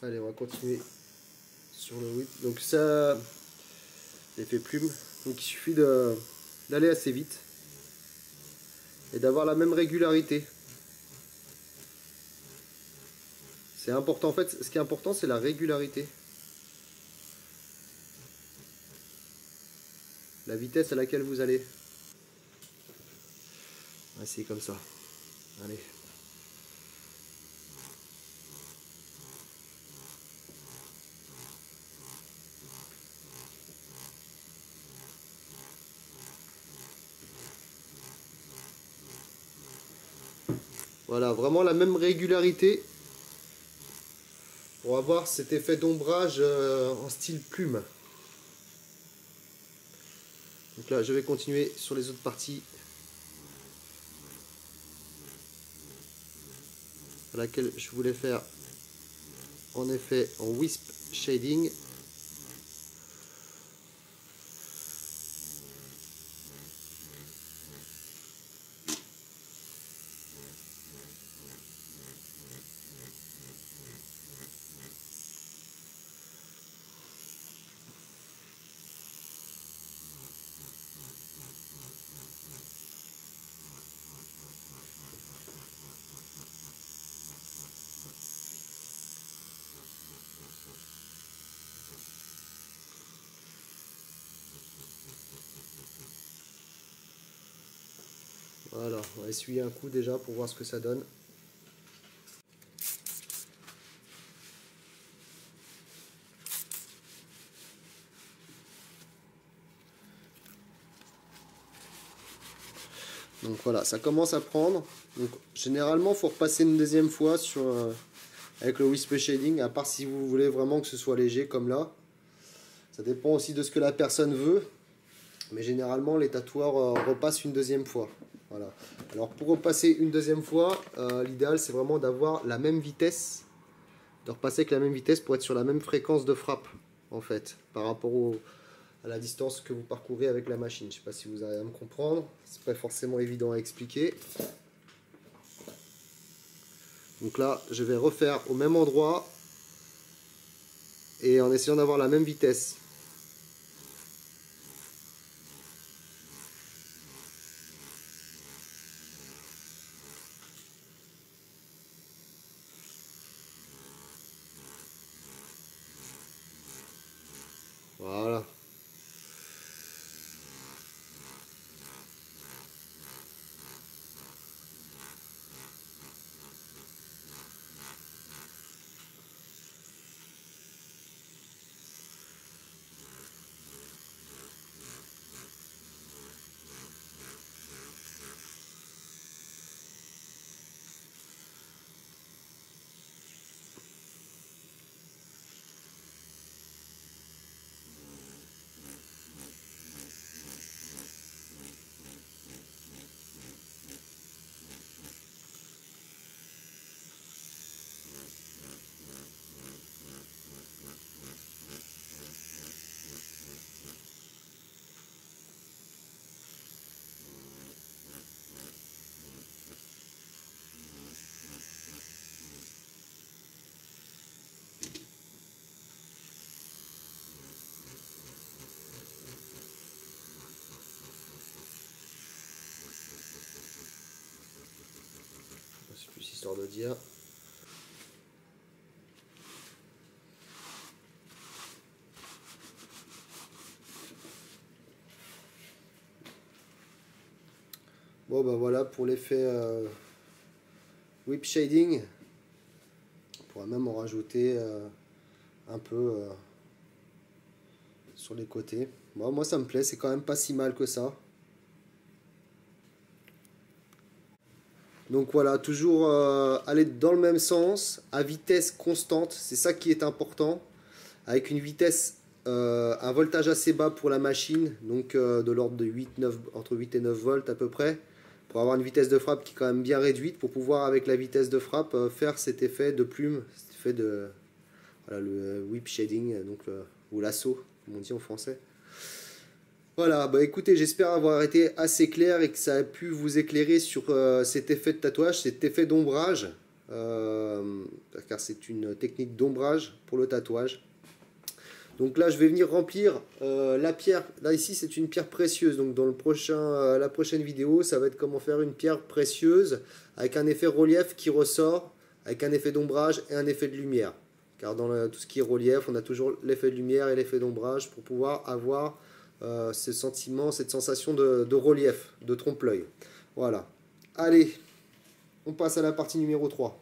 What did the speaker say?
Allez, on va continuer sur le whip. Donc ça, l'effet plume. Donc il suffit d'aller assez vite et d'avoir la même régularité. C'est important, en fait, ce qui est important, c'est la régularité. La vitesse à laquelle vous allez. On va essayer comme ça. Allez. Voilà, vraiment la même régularité pour avoir cet effet d'ombrage en style plume. Donc là, je vais continuer sur les autres parties à laquelle je voulais faire en effet en wisp shading. Voilà, on va essuyer un coup déjà pour voir ce que ça donne. Donc voilà, ça commence à prendre. Donc généralement, il faut repasser une deuxième fois sur, avec le wisp shading, à part si vous voulez vraiment que ce soit léger comme là. Ça dépend aussi de ce que la personne veut. Mais généralement, les tatoueurs repassent une deuxième fois. Voilà. Alors pour repasser une deuxième fois, l'idéal c'est vraiment d'avoir la même vitesse, de repasser avec la même vitesse pour être sur la même fréquence de frappe en fait, par rapport à la distance que vous parcourez avec la machine. Je ne sais pas si vous arrivez à me comprendre, c'est pas forcément évident à expliquer. Donc là, je vais refaire au même endroit et en essayant d'avoir la même vitesse. Voilà. C'est plus histoire de dire. Bon ben voilà pour l'effet whip shading. On pourra même en rajouter un peu sur les côtés. Bon, moi ça me plaît, c'est quand même pas si mal que ça. Donc voilà, toujours aller dans le même sens, à vitesse constante, c'est ça qui est important. Avec une vitesse, un voltage assez bas pour la machine, donc de l'ordre de 8-9, entre 8 et 9 volts à peu près, pour avoir une vitesse de frappe qui est quand même bien réduite, pour pouvoir avec la vitesse de frappe faire cet effet de plume, cet effet de voilà, le whip shading, donc, ou lasso, comme on dit en français. Voilà, bah écoutez, j'espère avoir été assez clair et que ça a pu vous éclairer sur cet effet de tatouage, cet effet d'ombrage. car c'est une technique d'ombrage pour le tatouage. Donc là, je vais venir remplir la pierre. Là, ici, c'est une pierre précieuse. Donc dans la prochaine vidéo, ça va être comment faire une pierre précieuse avec un effet relief qui ressort, avec un effet d'ombrage et un effet de lumière. Car dans tout ce qui est relief, on a toujours l'effet de lumière et l'effet d'ombrage pour pouvoir avoir ce sentiment, cette sensation de relief, de trompe-l'œil. Voilà. Allez, on passe à la partie numéro 3.